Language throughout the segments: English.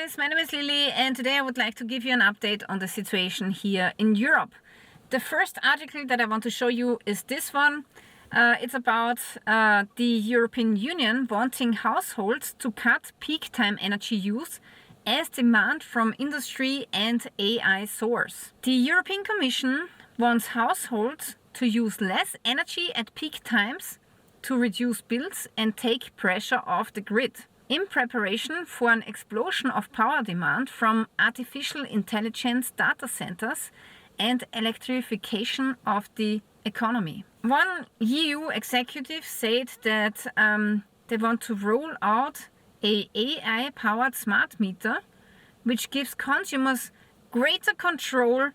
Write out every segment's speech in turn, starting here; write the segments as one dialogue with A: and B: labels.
A: guys, my name is Lilly and today I would like to give you an update on the situation here in Europe. The first article that I want to show you is this one. It's about the European Union wanting households to cut peak time energy use as demand from industry and AI soars. The European Commission wants households to use less energy at peak times to reduce bills and take pressure off the grid, in preparation for an explosion of power demand from artificial intelligence data centers and electrification of the economy. One EU executive said that they want to roll out an AI-powered smart meter, which gives consumers greater control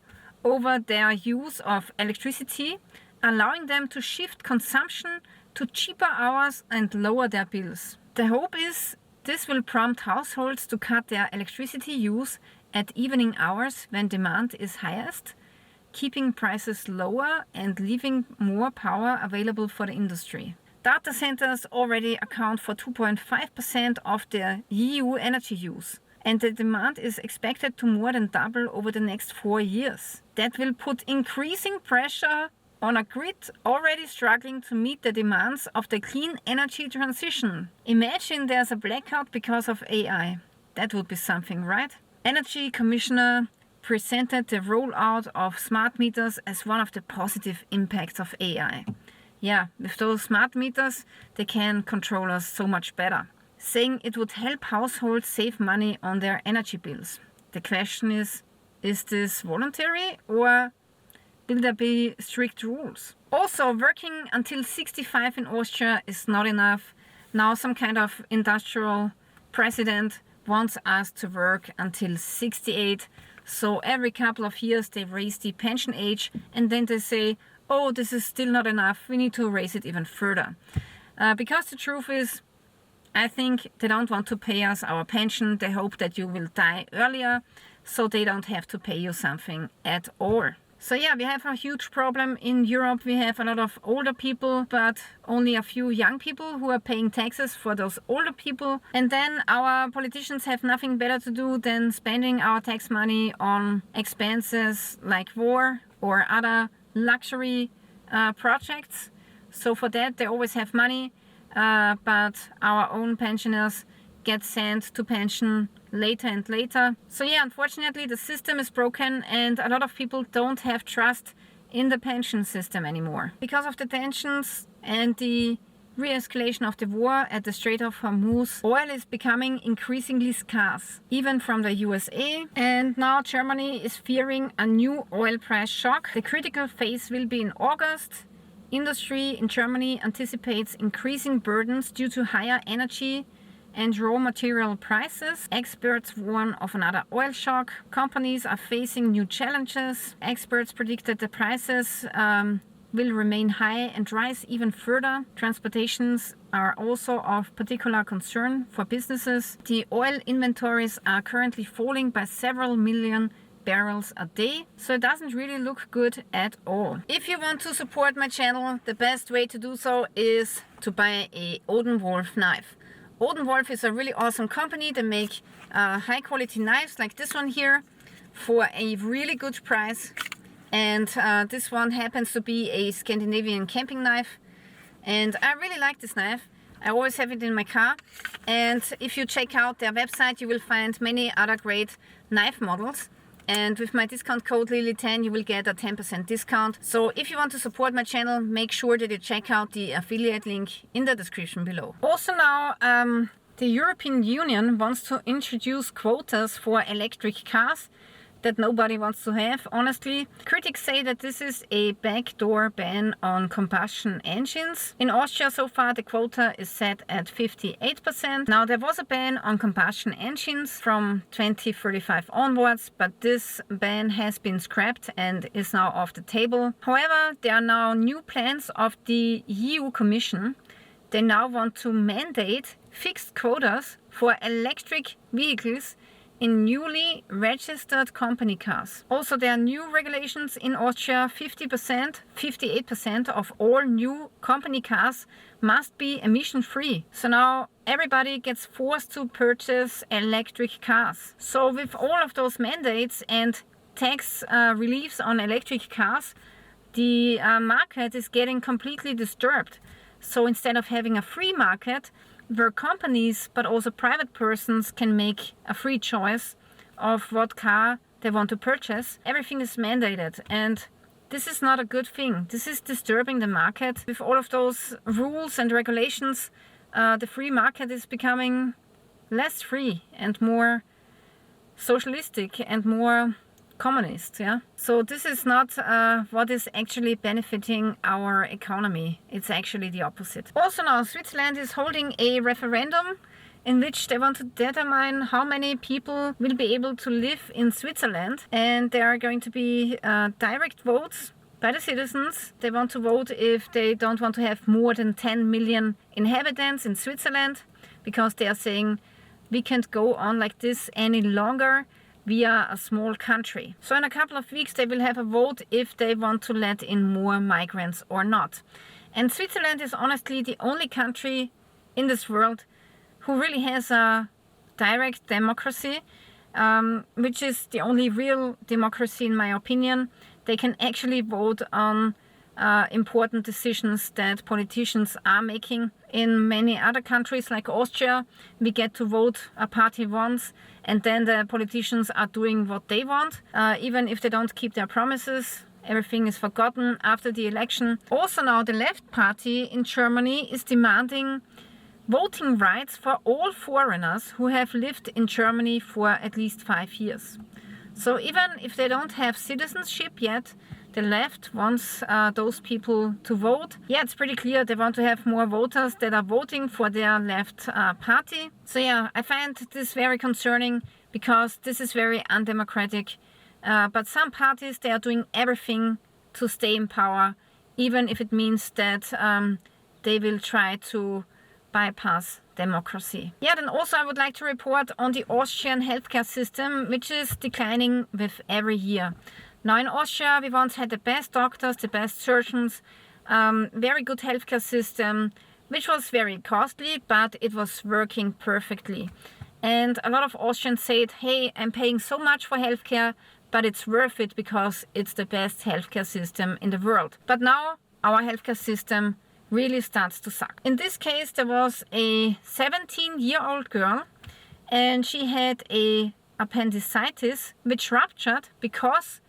A: over their use of electricity, allowing them to shift consumption to cheaper hours and lower their bills. The hope is this will prompt households to cut their electricity use at evening hours when demand is highest, keeping prices lower and leaving more power available for the industry. Data centers already account for 2.5% of the EU energy use, and the demand is expected to more than double over the next 4 years. That will put increasing pressure on a grid already struggling to meet the demands of the clean energy transition. Imagine there's a blackout because of AI. That would be something, right? Energy Commissioner presented the rollout of smart meters as one of the positive impacts of AI. Yeah, with those smart meters, they can control us so much better, saying it would help households save money on their energy bills. The question is this voluntary or will there be strict rules? Also, working until 65 in Austria is not enough. Now some kind of industrial president wants us to work until 68. So every couple of years they raise the pension age and then they say, oh, this is still not enough, we need to raise it even further. Because the truth is, I think they don't want to pay us our pension. They hope that you will die earlier so they don't have to pay you something at all. So yeah, we have a huge problem in Europe. We have a lot of older people, but only a few young people who are paying taxes for those older people. And then our politicians have nothing better to do than spending our tax money on expenses like war or other luxury projects. So for that, they always have money, but our own pensioners get sent to pension later and later. So yeah, unfortunately the system is broken and a lot of people don't have trust in the pension system anymore. Because of the tensions and the re-escalation of the war at the Strait of Hormuz, oil is becoming increasingly scarce, even from the USA. And now Germany is fearing a new oil price shock. The critical phase will be in August. Industry in Germany anticipates increasing burdens due to higher energy and raw material prices. Experts warn of another oil shock. Companies are facing new challenges. Experts predict that the prices will remain high and rise even further. Transportations are also of particular concern for businesses. The oil inventories are currently falling by several million barrels a day, so it doesn't really look good at all. If you want to support my channel, the best way to do so is to buy a Odenwolf knife. Odenwolf is a really awesome company. They make high quality knives like this one here for a really good price. And this one happens to be a Scandinavian camping knife. And I really like this knife. I always have it in my car. And if you check out their website, you will find many other great knife models. And with my discount code Lilly10 you will get a 10% discount. So if you want to support my channel, make sure that you check out the affiliate link in the description below. Also now, the European Union wants to introduce quotas for electric cars that nobody wants to have, honestly. Critics say that this is a backdoor ban on combustion engines. In Austria so far the quota is set at 58%. Now there was a ban on combustion engines from 2035 onwards, but this ban has been scrapped and is now off the table. However, there are now new plans of the EU Commission. They now want to mandate fixed quotas for electric vehicles in newly registered company cars. Also, there are new regulations in Austria. 58% of all new company cars must be emission-free. So now everybody gets forced to purchase electric cars. So with all of those mandates and tax reliefs on electric cars, the market is getting completely disturbed. So instead of having a free market where companies but also private persons can make a free choice of what car they want to purchase, everything is mandated, and this is not a good thing. This is disturbing the market. With all of those rules and regulations, the free market is becoming less free and more socialistic and more communist. Yeah. So this is not what is actually benefiting our economy. It's actually the opposite. Also now Switzerland is holding a referendum in which they want to determine how many people will be able to live in Switzerland, and there are going to be direct votes by the citizens. They want to vote if they don't want to have more than 10 million inhabitants in Switzerland, because they are saying we can't go on like this any longer. We are a small country. So in a couple of weeks they will have a vote if they want to let in more migrants or not. And Switzerland is honestly the only country in this world who really has a direct democracy, which is the only real democracy in my opinion. They can actually vote on important decisions that politicians are making. In many other countries like Austria, we get to vote a party once and then the politicians are doing what they want. Even if they don't keep their promises, everything is forgotten after the election. Also now the left party in Germany is demanding voting rights for all foreigners who have lived in Germany for at least 5 years. So even if they don't have citizenship yet, the left wants those people to vote. Yeah, it's pretty clear they want to have more voters that are voting for their left party. So yeah, I find this very concerning because this is very undemocratic. But some parties, they are doing everything to stay in power, even if it means that they will try to bypass democracy. Yeah, then also I would like to report on the Austrian healthcare system, which is declining with every year. Now in Austria, we once had the best doctors, the best surgeons, very good healthcare system, which was very costly, but it was working perfectly. And a lot of Austrians said, hey, I'm paying so much for healthcare, but it's worth it because it's the best healthcare system in the world. But now our healthcare system really starts to suck. In this case, there was a 17-year-old girl and she had a appendicitis which ruptured because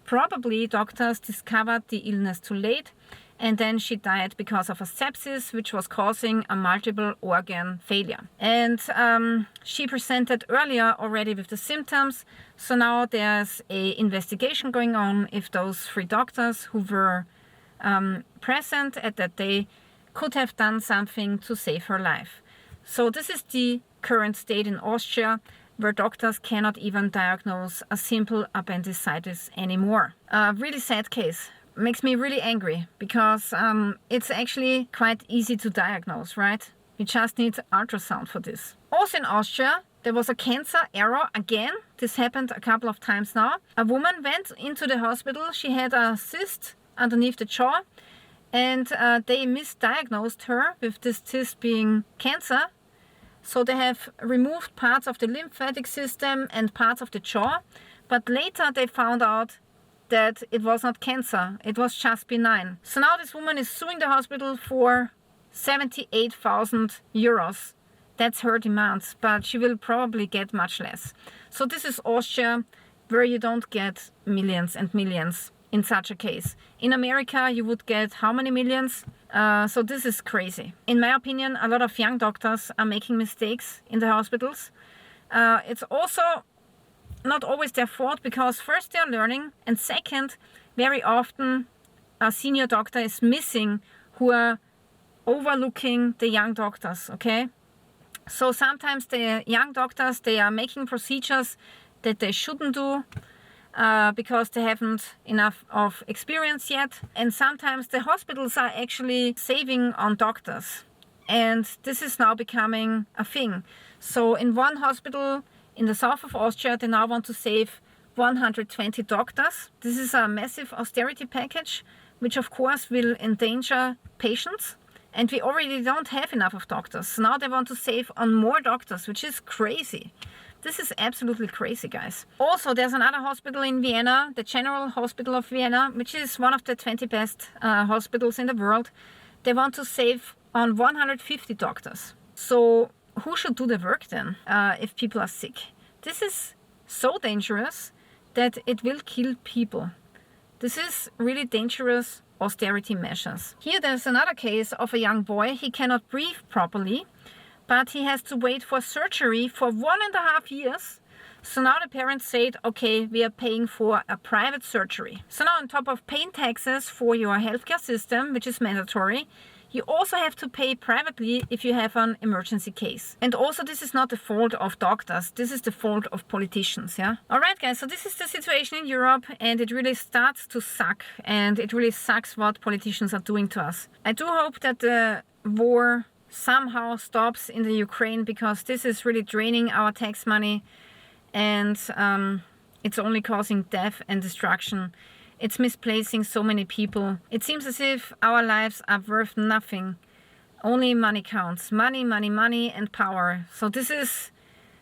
A: probably doctors discovered the illness too late, and then she died because of a sepsis which was causing a multiple organ failure. And she presented earlier already with the symptoms, so now there's an investigation going on if those 3 doctors who were present at that day could have done something to save her life. So this is the current state in Austria, where doctors cannot even diagnose a simple appendicitis anymore. A really sad case. Makes me really angry because it's actually quite easy to diagnose, right? We just need ultrasound for this. Also in Austria, there was a cancer error again. This happened a couple of times now. A woman went into the hospital. She had a cyst underneath the jaw, and they misdiagnosed her with this cyst being cancer. So they have removed parts of the lymphatic system and parts of the jaw, but later they found out that it was not cancer, it was just benign. So now this woman is suing the hospital for 78,000 euros. That's her demands, but she will probably get much less. So this is Austria, where you don't get millions and millions in such a case. In America, you would get how many millions? So this is crazy. In my opinion, a lot of young doctors are making mistakes in the hospitals. It's also not always their fault, because first they're learning, and second, very often a senior doctor is missing who are overlooking the young doctors, okay? So sometimes the young doctors, they are making procedures that they shouldn't do, because they haven't enough of experience yet. And sometimes the hospitals are actually saving on doctors. And this is now becoming a thing. So in one hospital In the south of Austria, they now want to save 120 doctors. This is a massive austerity package, which of course will endanger patients. And we already don't have enough of doctors. So now they want to save on more doctors, which is crazy. This is absolutely crazy, guys. Also, there's another hospital in Vienna, the General Hospital of Vienna, which is one of the 20 best hospitals in the world. They want to save on 150 doctors. So who should do the work then if people are sick? This is so dangerous that it will kill people. This is really dangerous austerity measures. Here there's another case of a young boy. He cannot breathe properly, but he has to wait for surgery for 1.5 years. So now the parents said, okay, we are paying for a private surgery. So now on top of paying taxes for your healthcare system, which is mandatory, you also have to pay privately if you have an emergency case. And also this is not the fault of doctors, this is the fault of politicians, yeah? Alright guys, so this is the situation in Europe and it really starts to suck and it really sucks what politicians are doing to us. I do hope that the war somehow stops in the Ukraine because this is really draining our tax money and it's only causing death and destruction. It's misplacing so many people. It seems as if our lives are worth nothing. Only money counts. Money, money, money and power. So this is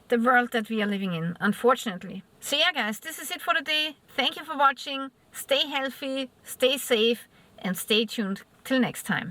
A: the world that we are living in, unfortunately. So yeah guys, this is it for today. Thank you for watching. Stay healthy, stay safe and stay tuned till next time.